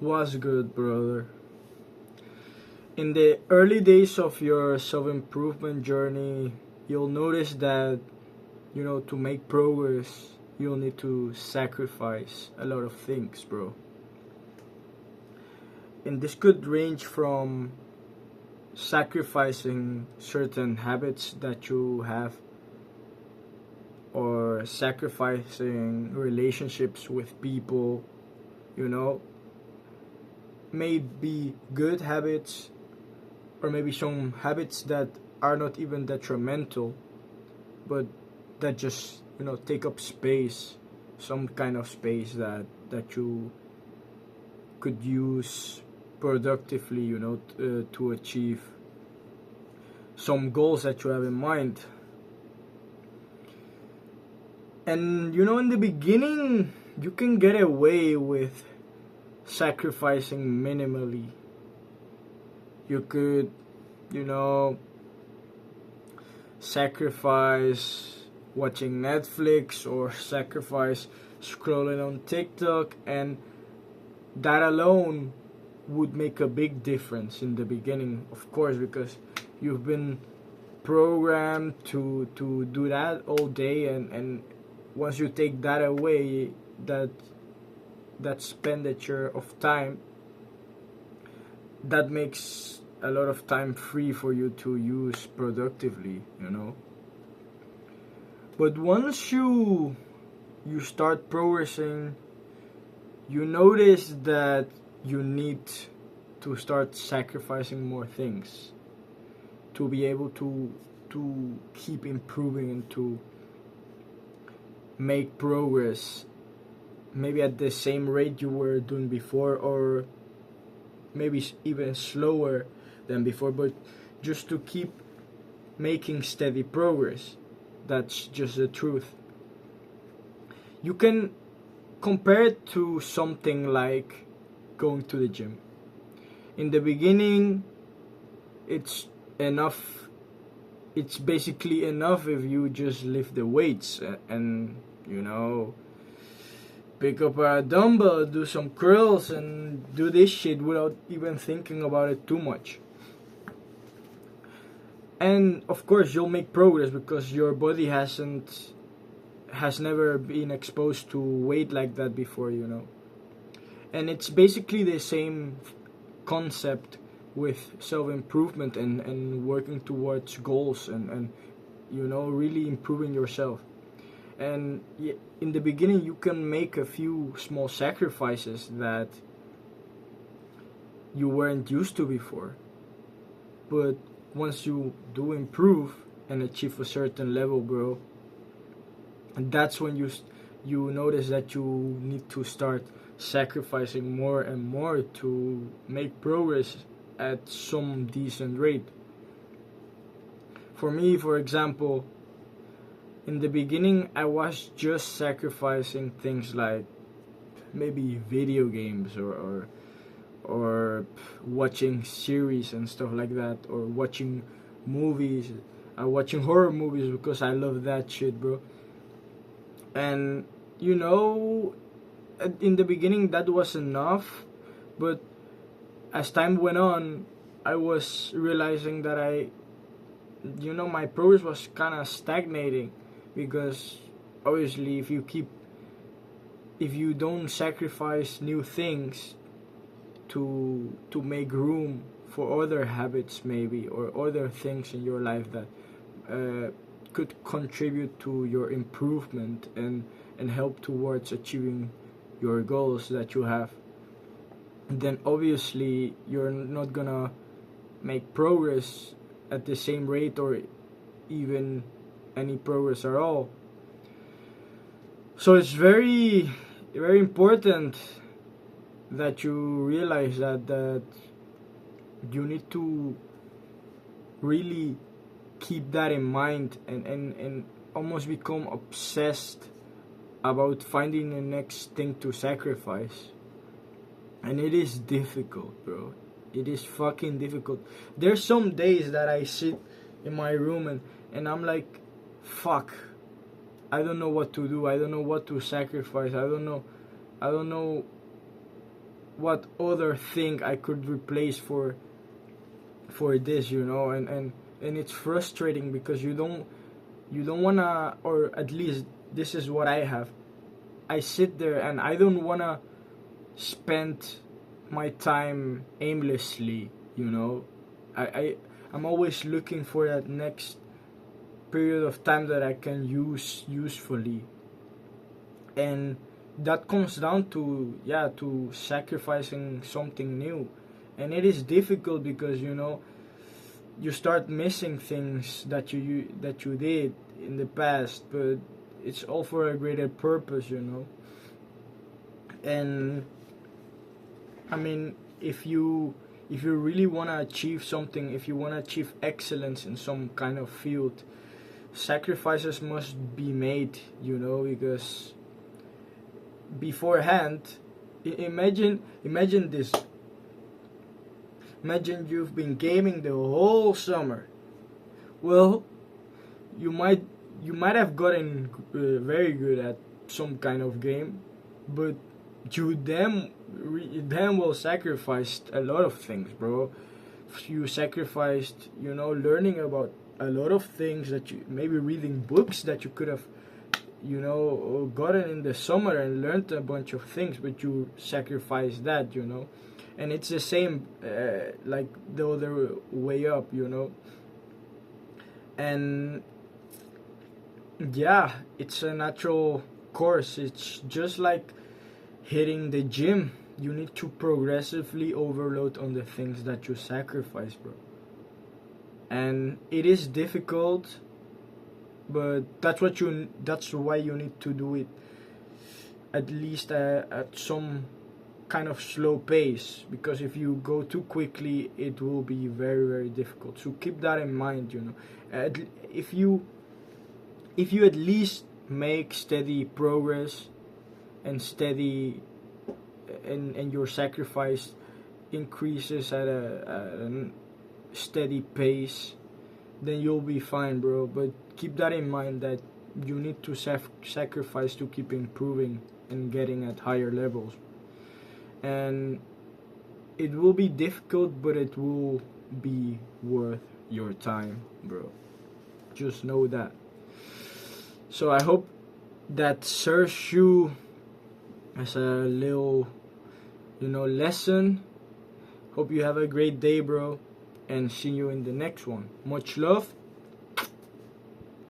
Was good, brother. In the early days of your self improvement journey, you'll notice that, to make progress, you'll need to sacrifice a lot of things, bro. And this could range from sacrificing certain habits that you have, or sacrificing relationships with people, you know, may be good habits, or maybe some habits that are not even detrimental, but that just take up space, some kind of space that you could use productively, to achieve some goals that you have in mind. And in the beginning, you can get away with sacrificing minimally. You could, you know, sacrifice watching Netflix, or sacrifice scrolling on TikTok, and that alone would make a big difference in the beginning, of course, because you've been programmed to do that all day, and once you take that away, that expenditure of time, that makes a lot of time free for you to use productively. But once you start progressing, you notice that you need to start sacrificing more things to be able to keep improving and to make progress, maybe at the same rate you were doing before, or maybe even slower than before, but just to keep making steady progress. That's just the truth. You can compare it to something like going to the gym. In the beginning, it's enough. It's basically enough if you just lift the weights and pick up a dumbbell, do some curls, and do this shit without even thinking about it too much. And of course, you'll make progress because your body has never been exposed to weight like that before. And it's basically the same concept with self-improvement and working towards goals, and really improving yourself. And in the beginning, you can make a few small sacrifices that you weren't used to before, but once you do improve and achieve a certain level, bro, and that's when you notice that you need to start sacrificing more and more to make progress at some decent rate. For me, for example, in the beginning, I was just sacrificing things like maybe video games, or watching series and stuff like that, or watching movies, watching horror movies because I love that shit, bro. And in the beginning that was enough, but as time went on, I was realizing that my progress was kind of stagnating, because obviously if you don't sacrifice new things to make room for other habits, maybe, or other things in your life that could contribute to your improvement and help towards achieving your goals that you have, then obviously you're not gonna make progress at the same rate, or even any progress at all. So it's very, very important that you realize that you need to really keep that in mind, and almost become obsessed about finding the next thing to sacrifice. And it is difficult, bro. It is fucking difficult. There's some days that I sit in my room, and I'm like, fuck, I don't know what to do. I don't know what to sacrifice. I don't know what other thing I could replace for this, you know. And it's frustrating because you don't wanna, or at least this is what I have. I sit there and I don't wanna spend my time aimlessly, you know. I'm always looking for that next period of time that I can use usefully. And that comes down to, yeah, to sacrificing something new. And it is difficult because, you know, you start missing things that you did in the past, but it's all for a greater purpose, you know. And I mean, if you really want to achieve something, if you want to achieve excellence in some kind of field, sacrifices must be made, you know, because beforehand, imagine this. Imagine you've been gaming the whole summer. Well, you might have gotten very good at some kind of game, but you damn well sacrificed a lot of things, bro. You sacrificed, you know, learning about a lot of things, that you maybe reading books that you could have, you know, gotten in the summer and learned a bunch of things, but you sacrificed that, you know. And it's the same, like the other way up, you know. And yeah, it's a natural course. It's just like hitting the gym. You need to progressively overload on the things that you sacrifice, bro. And it is difficult, but that's why you need to do it at least at some kind of slow pace, because if you go too quickly it will be very, very difficult. So keep that in mind, you know. If you at least make steady progress and steady, and your sacrifice increases at a steady pace, then you'll be fine, bro. But keep that in mind, that you need to sacrifice to keep improving and getting at higher levels. And it will be difficult, but it will be worth your time, bro. Just know that. So I hope that serves you as a little, you know, lesson. Hope you have a great day, bro, and see you in the next one. Much love.